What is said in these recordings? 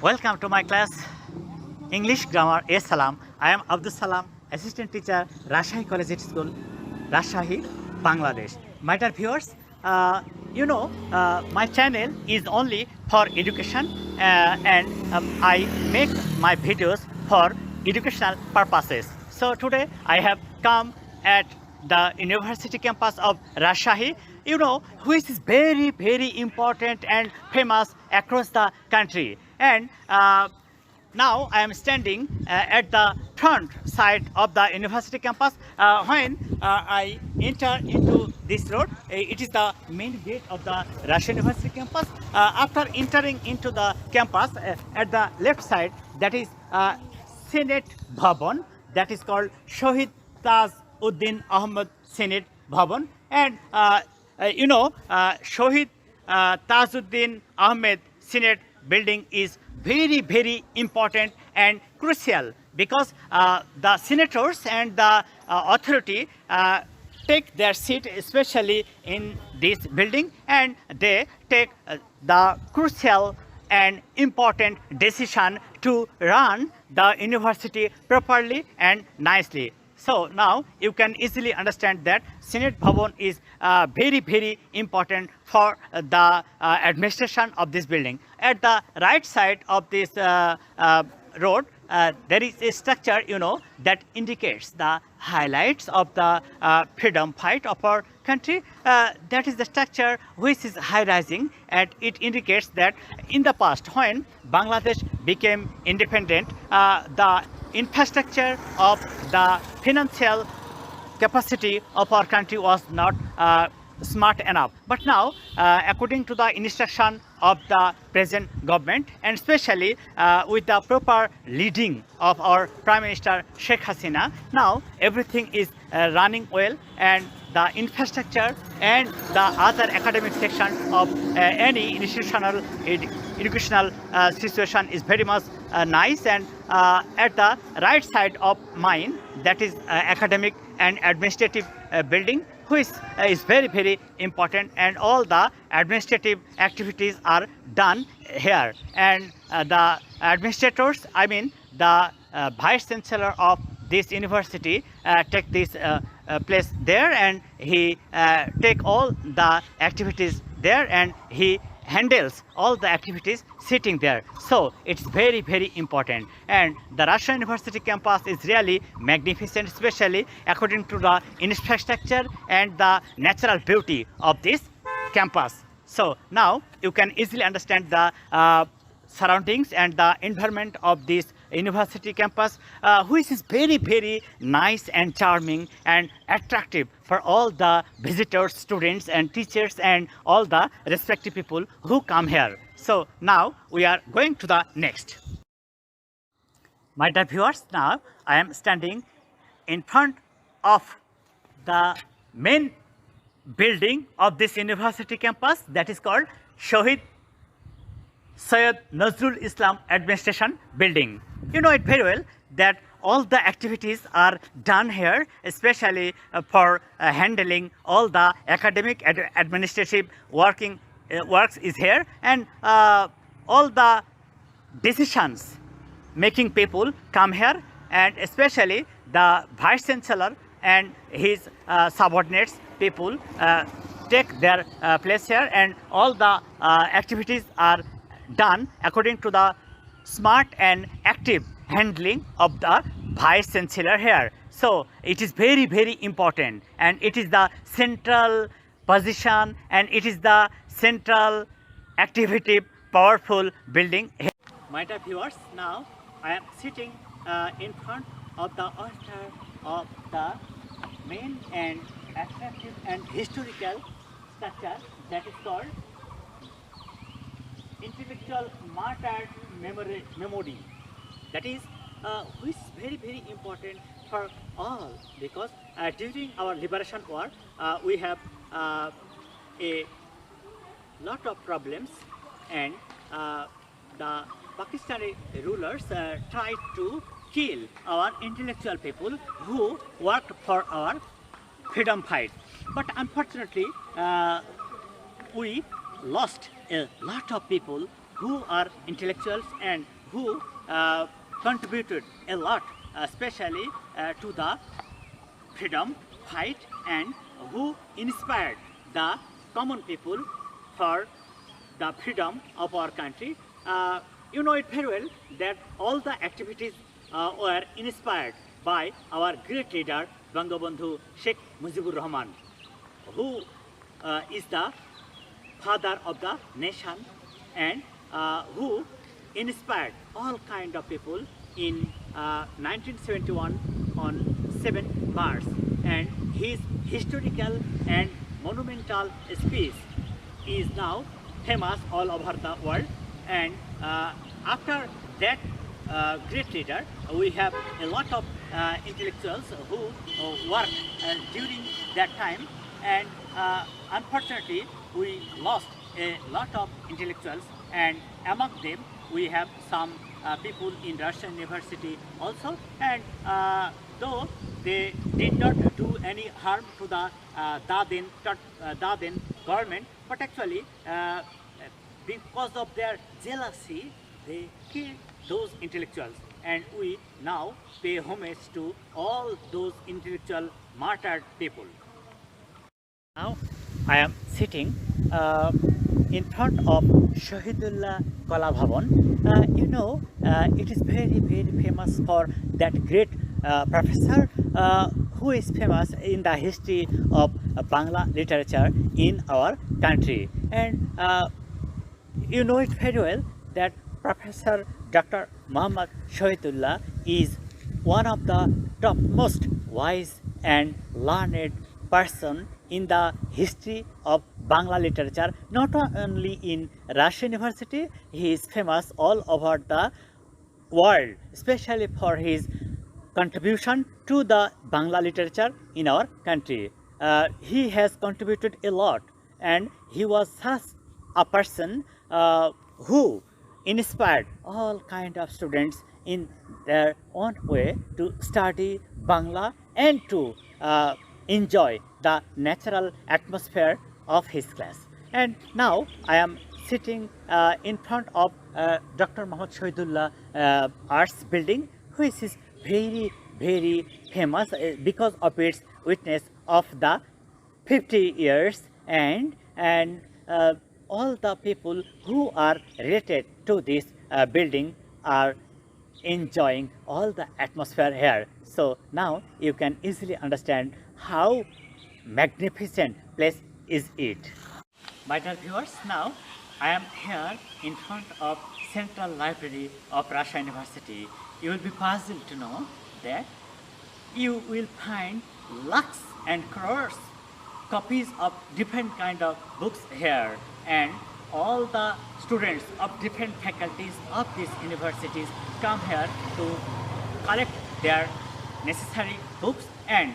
Welcome to my class English Grammar A Salam. I am Abdul Salam, Assistant Teacher, Rajshahi Collegiate School, Rajshahi, Bangladesh. My dear viewers, my channel is only for education and I make my videos for educational purposes. So today I have come at the university campus of Rajshahi, which is very, very important and famous across the country. And now I am standing at the front side of the university campus. When I enter into this road, it is the main gate of the Rajshahi University campus. After entering into the campus, at the left side, that is Senate Bhavan, that is called Shohid Taj Uddin Ahmed Senate Bhavan. And Shohid Tajuddin Ahmed Senate building is very, very important and crucial because the senators and the authority take their seat especially in this building, and they take the crucial and important decision to run the university properly and nicely. So now you can easily understand that Senate Bhavan is very, very important for the administration of this building. At the right side of this road, there is a structure, that indicates the highlights of the freedom fight of our country. That is the structure which is high rising, and it indicates that in the past, when Bangladesh became independent, the infrastructure of the financial capacity of our country was not smart enough. But now, according to the instruction of the present government, and especially with the proper leading of our Prime Minister Sheikh Hasina, now everything is running well, and the infrastructure and the other academic section of any institutional educational situation is very much nice. And at the right side of mine, that is academic and administrative building, which is very, very important, and all the administrative activities are done here. And the administrators, I mean the vice chancellor of this university, take this place there, and he take all the activities there, and he handles all the activities sitting there. So it's very, very important, and the Rajshahi University campus is really magnificent, especially according to the infrastructure and the natural beauty of this campus. So now you can easily understand the surroundings and the environment of this university campus, which is very, very nice and charming and attractive for all the visitors, students and teachers and all the respective people who come here. So now we are going to the next. My dear viewers, now I am standing in front of the main building of this university campus, that is called Shohid Syed Nazrul Islam Administration Building. You know it very well that all the activities are done here, especially for handling all the academic administrative works is here, and all the decisions making people come here, and especially the vice chancellor and his subordinates people take their place here, and all the activities are done according to the smart and active handling of the vice chancellor here. So it is very, very important, and it is the central position, and it is the central activity powerful building. My dear viewers, now I am sitting in front of the altar of the main and attractive and historical structure, that is called Intellectual Martyr Memory. That is which is very, very important for all, because during our liberation war we have a lot of problems, and the Pakistani rulers tried to kill our intellectual people who worked for our freedom fight. But unfortunately we lost a lot of people who are intellectuals and who contributed a lot, especially to the freedom fight, and who inspired the common people for the freedom of our country. You know it very well that all the activities were inspired by our great leader Bangabandhu Sheikh Mujibur Rahman, who is the father of the nation, and who inspired all kind of people in 1971 on 7 March, and his historical and monumental speech is now famous all over the world. And after that great leader, we have a lot of intellectuals who worked during that time, and unfortunately we lost a lot of intellectuals, and among them we have some people in Russian University also, and though they did not do any harm to the Daden government, but actually because of their jealousy they killed those intellectuals, and we now pay homage to all those intellectual martyred people. Now I am sitting in front of Shahidullah Kala Bhavan. You know, it is very famous for that great professor who is famous in the history of Bangla literature in our country. And you know it very well that Professor Dr. Muhammad Shahidullah is one of the topmost wise and learned person in the history of Bangla literature. Not only in Russian University, he is famous all over the world, especially for his contribution to the Bangla literature in our country. He has contributed a lot, and he was such a person who inspired all kind of students in their own way to study Bangla and to enjoy the natural atmosphere of his class. And now I am sitting in front of Dr. Muhammad Shahidullah Arts Building, which is very famous because of its witness of the 50 years, and all the people who are related to this building are enjoying all the atmosphere here. So now you can easily understand how magnificent place is it. My dear viewers, now I am here in front of Central Library of Russia University. You will be puzzled to know that you will find lakhs and crores copies of different kind of books here, and all the students of different faculties of these universities come here to collect their necessary books, and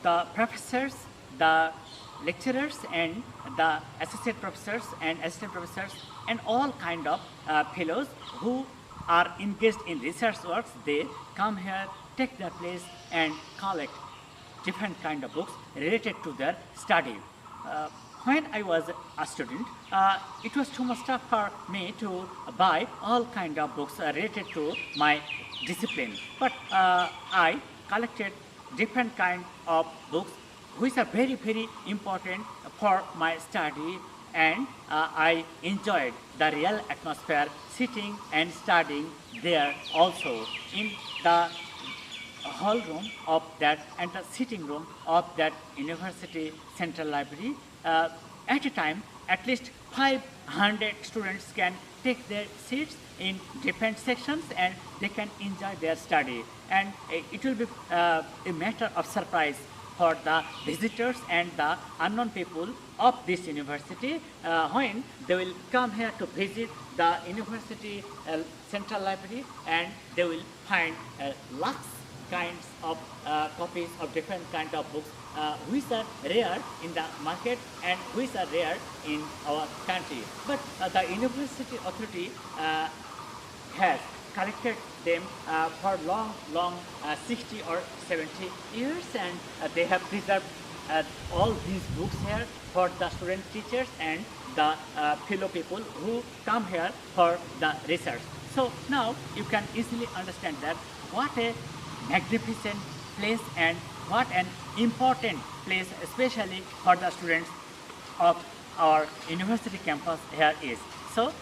the professors, the lecturers, and the associate professors and assistant professors and all kind of fellows who are engaged in research works, they come here, take their place and collect different kind of books related to their study. When I was a student, it was too much tough for me to buy all kind of books related to my discipline. But I collected different kind of books which are very important for my study, and I enjoyed the real atmosphere sitting and studying there also in the hall room of that and the sitting room of that University Central Library. At a time, at least 500 students can take their seats in different sections and they can enjoy their study. And it will be a matter of surprise for the visitors and the unknown people of this university when they will come here to visit the University Central Library, and they will find lots kinds of copies of different kind of books which are rare in the market and which are rare in our country. But the university authority has collected them for long 60 or 70 years, and they have preserved all these books here for the student teachers and the fellow people who come here for the research. So now you can easily understand that what a magnificent place and what an important place, especially for the students of our university campus here is. So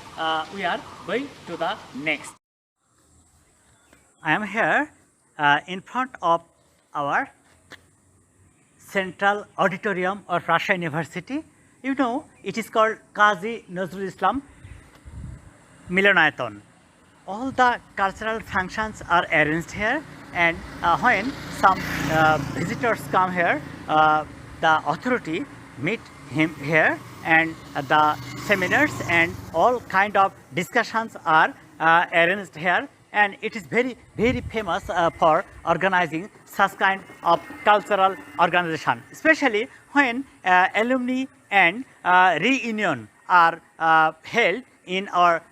we are going to the next. I am here in front of our central auditorium of Russia University. You know, it is called Qazi Nazrul Islam Milanayaton. All the cultural functions are arranged here, and when some visitors come here, the authority meet him here, and the seminars and all kind of discussions are arranged here, and it is very famous for organizing such kind of cultural organization, especially when alumni and reunion are held in our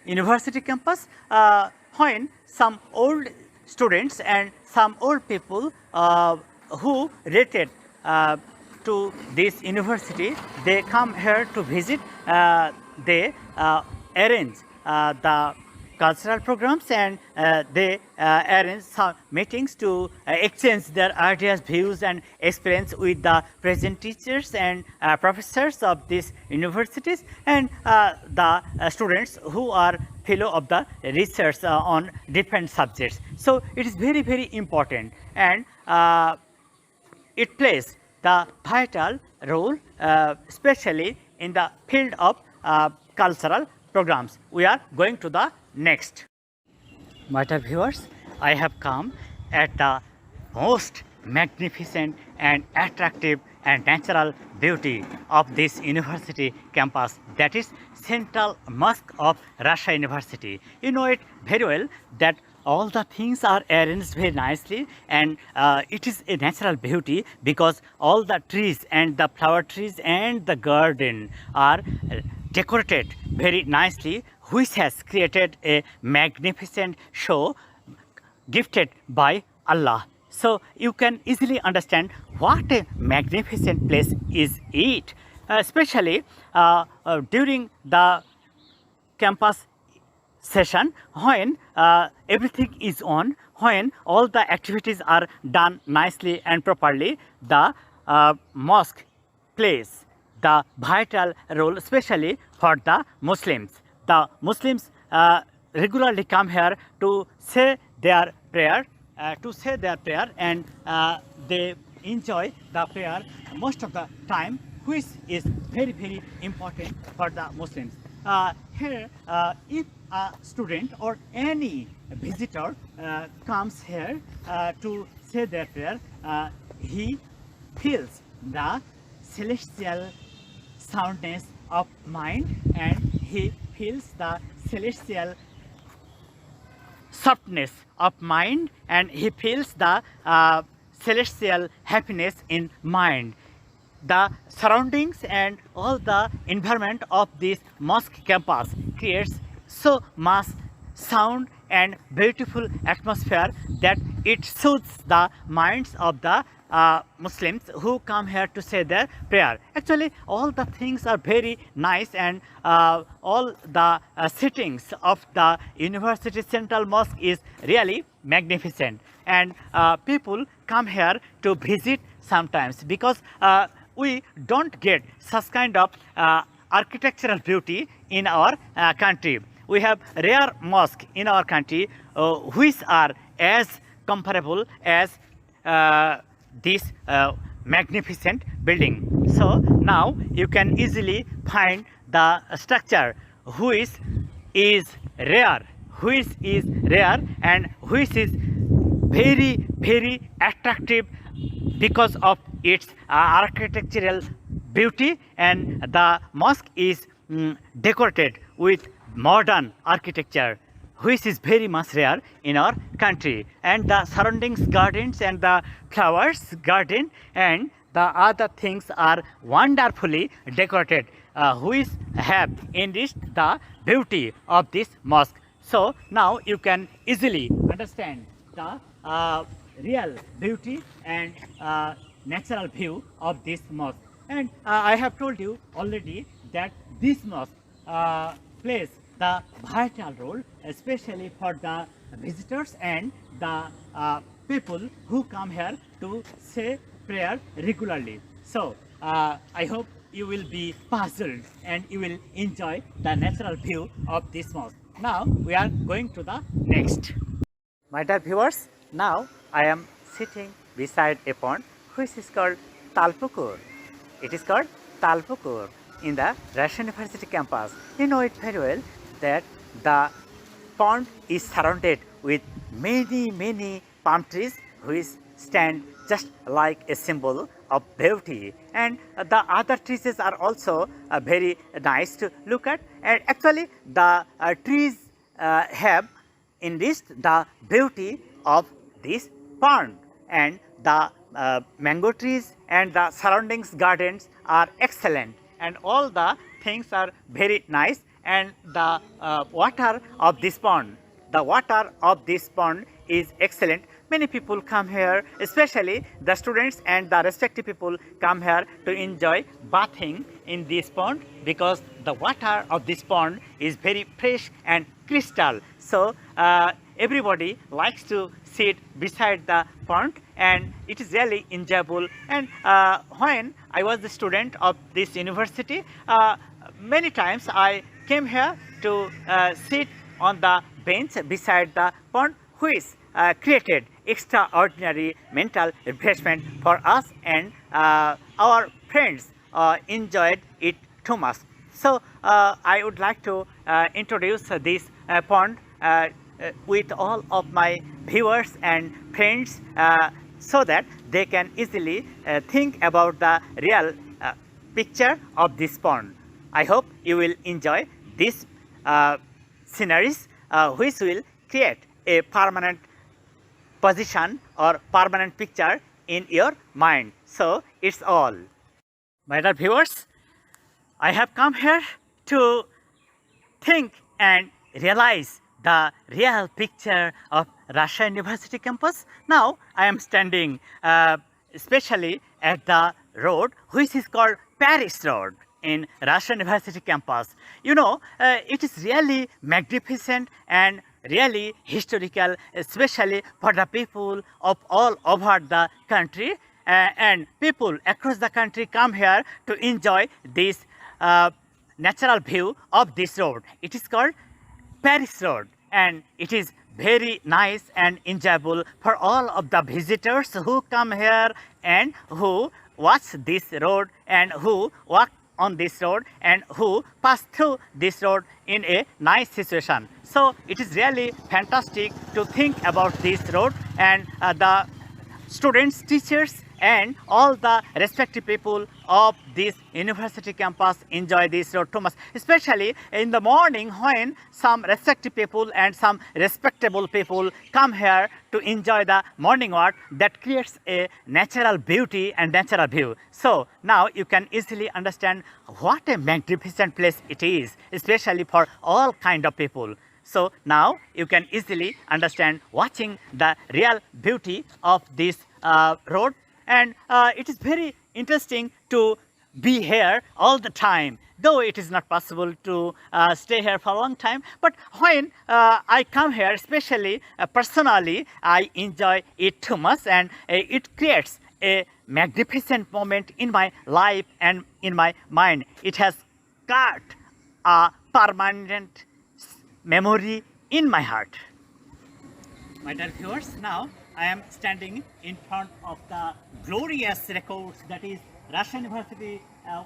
university campus, when some old students and some old people who related to this university, they come here to visit. They arrange the cultural programs, and they arrange some meetings to exchange their ideas, views and experience with the present teachers and professors of these universities, and the students who are fellow of the research on different subjects. So it is very important, and it plays the vital role, especially in the field of cultural programs. We are going to the next. My dear viewers, I have come at the most magnificent and attractive and natural beauty of this university campus, that is Central Mosque of Russia University. You know it very well that all the things are arranged very nicely, and it is a natural beauty because all the trees and the flower trees and the garden are decorated very nicely, which has created a magnificent show gifted by Allah. So you can easily understand what a magnificent place is it, especially during the campus session, when everything is on, when all the activities are done nicely and properly, the mosque plays the vital role, especially for the Muslims. The Muslims regularly come here to say their prayer, and they enjoy the prayer most of the time, which is very important for the Muslims. Here, if a student or any visitor comes here to say their prayer, he feels the celestial soundness of mind, and he feels the celestial softness of mind, and he feels the celestial happiness in mind. The surroundings and all the environment of this mosque campus creates so much sound and beautiful atmosphere that it soothes the minds of the Muslims who come here to say their prayer. Actually, all the things are very nice, and all the settings of the University Central Mosque is really magnificent, and people come here to visit sometimes because we don't get such kind of architectural beauty in our country. We have rare mosques in our country which are as comparable as this magnificent building. So now you can easily find the structure which is rare, and which is very attractive because of its architectural beauty, and the mosque is decorated with modern architecture, which is very much rare in our country, and the surroundings gardens and the flowers garden and the other things are wonderfully decorated, which have enriched the beauty of this mosque. So now you can easily understand the real beauty and natural view of this mosque. And I have told you already that this mosque plays the vital role, especially for the visitors and the people who come here to say prayer regularly. So I hope you will be puzzled and you will enjoy the natural view of this mosque. Now we are going to the next. My dear viewers, now I am sitting beside a pond which is called Talpukur. It is called Talpukur in the Russian University campus. You know it very well that the pond is surrounded with many palm trees which stand just like a symbol of beauty, and the other trees are also very nice to look at, and actually the trees have enriched the beauty of this pond, and the mango trees and the surroundings gardens are excellent, and all the things are very nice, and the water of this pond is excellent. Many people come here, especially the students and the respective people come here to enjoy bathing in this pond, because the water of this pond is very fresh and crystal. So everybody likes to sit beside the pond, and it is really enjoyable. And when I was the student of this university, many times I came here to sit on the bench beside the pond, which created extraordinary mental refreshment for us, and our friends enjoyed it too much. So I would like to introduce this pond with all of my viewers and friends, so that they can easily think about the real picture of this pond. I hope you will enjoy this sceneries which will create a permanent position or permanent picture in your mind. So it's all. My dear viewers, I have come here to think and realize the real picture of Russia University campus. Now I am standing especially at the road which is called Paris Road in Russia University campus. You know, it is really magnificent and really historical, especially for the people of all over the country, and people across the country come here to enjoy this natural view of this road. It is called Paris Road, and it is very nice and enjoyable for all of the visitors who come here and who watch this road and who walk on this road and who pass through this road in a nice situation. So it is really fantastic to think about this road, and the students, teachers and all the respective people of this university campus enjoy this road too much, especially in the morning when some respective people and some respectable people come here to enjoy the morning walk that creates a natural beauty and natural view. So now you can easily understand what a magnificent place it is, especially for all kind of people. So now you can easily understand watching the real beauty of this road, and it is very interesting to be here all the time, though it is not possible to stay here for a long time. But when I come here, especially personally, I enjoy it too much, and it creates a magnificent moment in my life and in my mind. It has got a permanent memory in my heart. My dear viewers, now I am standing in front of the glorious records, that is Russia University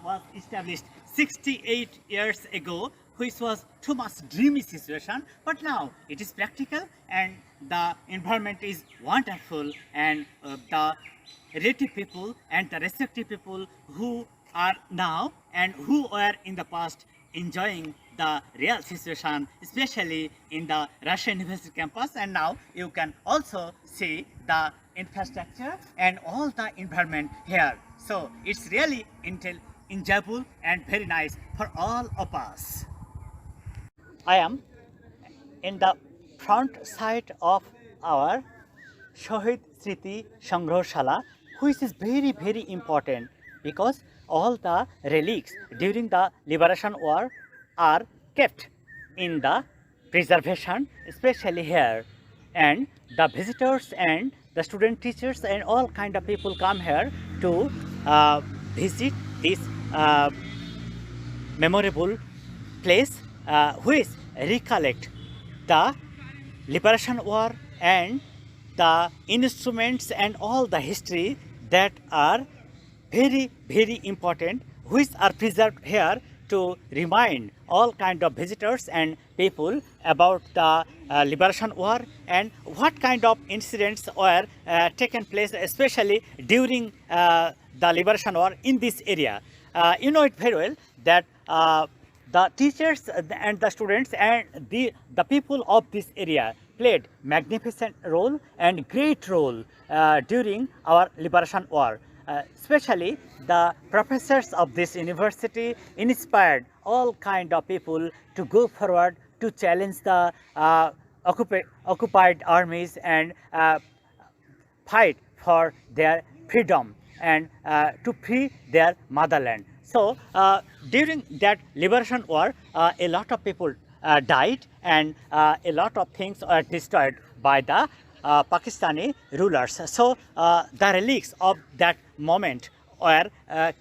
was established 68 years ago, which was too much dreamy situation, but now it is practical and the environment is wonderful, and the relative people and the respective people who are now and who were in the past enjoying the real situation, especially in the Russia University campus. And now you can also see the infrastructure and all the environment here. So it's really enjoyable and very nice for all of us. I am in the front side of our Shohid Sriti Sangrohshala, which is very important, because all the relics during the Liberation War are kept in the preservation, especially here. And the visitors and the student teachers and all kind of people come here to visit this memorable place which recollect the Liberation War and the instruments and all the history that are very important, which are preserved here to remind all kind of visitors and people about the Liberation War and what kind of incidents were taken place, especially during the Liberation War in this area. You know it very well that the teachers and the students and the people of this area played magnificent role and great role during our Liberation War. Especially the professors of this university inspired all kind of people to go forward to challenge the occupied armies and fight for their freedom and to free their motherland. So during that Liberation War, a lot of people died and a lot of things were destroyed by the Pakistani rulers. So the relics of that moment were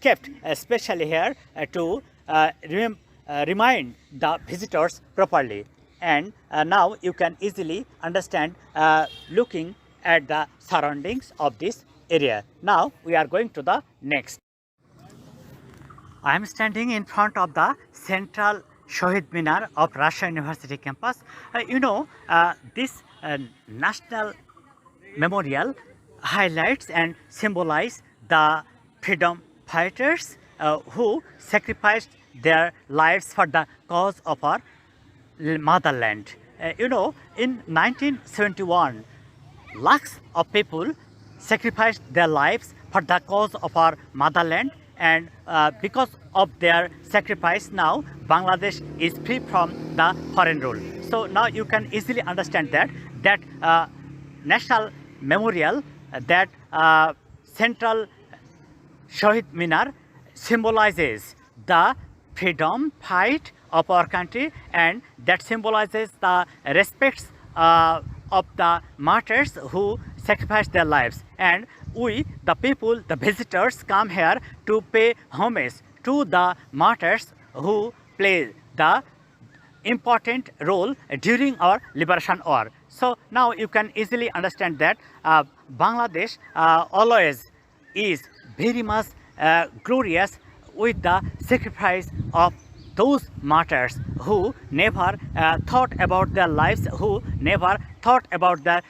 kept especially here to remind the visitors properly. And now you can easily understand looking at the surroundings of this area. Now we are going to the next. I am standing in front of the central Shahid Minar of Russia University campus. This national memorial highlights and symbolize the freedom fighters who sacrificed their lives for the cause of our motherland. In 1971, lakhs of people sacrificed their lives for the cause of our motherland, and because of their sacrifice, now Bangladesh is free from the foreign rule. So now you can easily understand that national memorial, that central Shahid Minar symbolizes the freedom fight of our country, and that symbolizes the respects of the martyrs who sacrificed their lives. And we, the people, the visitors, come here to pay homage to the martyrs who played the important role during our Liberation War. So now you can easily understand that Bangladesh always is very much glorious with the sacrifice of those martyrs who never thought about their lives, who never thought about their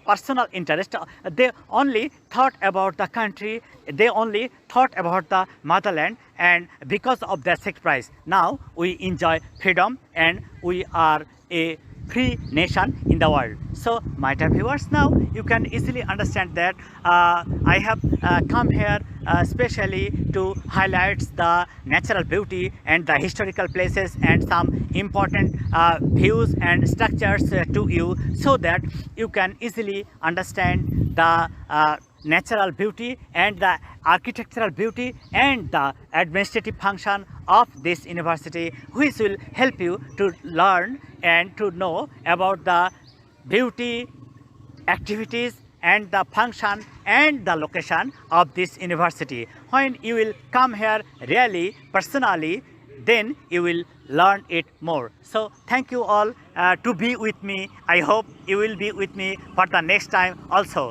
personal interest. They only thought about the country, they only thought about the motherland, and because of their sacrifice, now we enjoy freedom and we are a free nation in the world. So my dear viewers, now you can easily understand that I have come here especially to highlight the natural beauty and the historical places and some important views and structures to you, so that you can easily understand the natural beauty and the architectural beauty and the administrative function of this university, which will help you to learn and to know about the beauty, activities and the function and the location of this university. When you will come here really personally, then you will learn it more. So thank you all to be with me. I hope you will be with me for the next time also.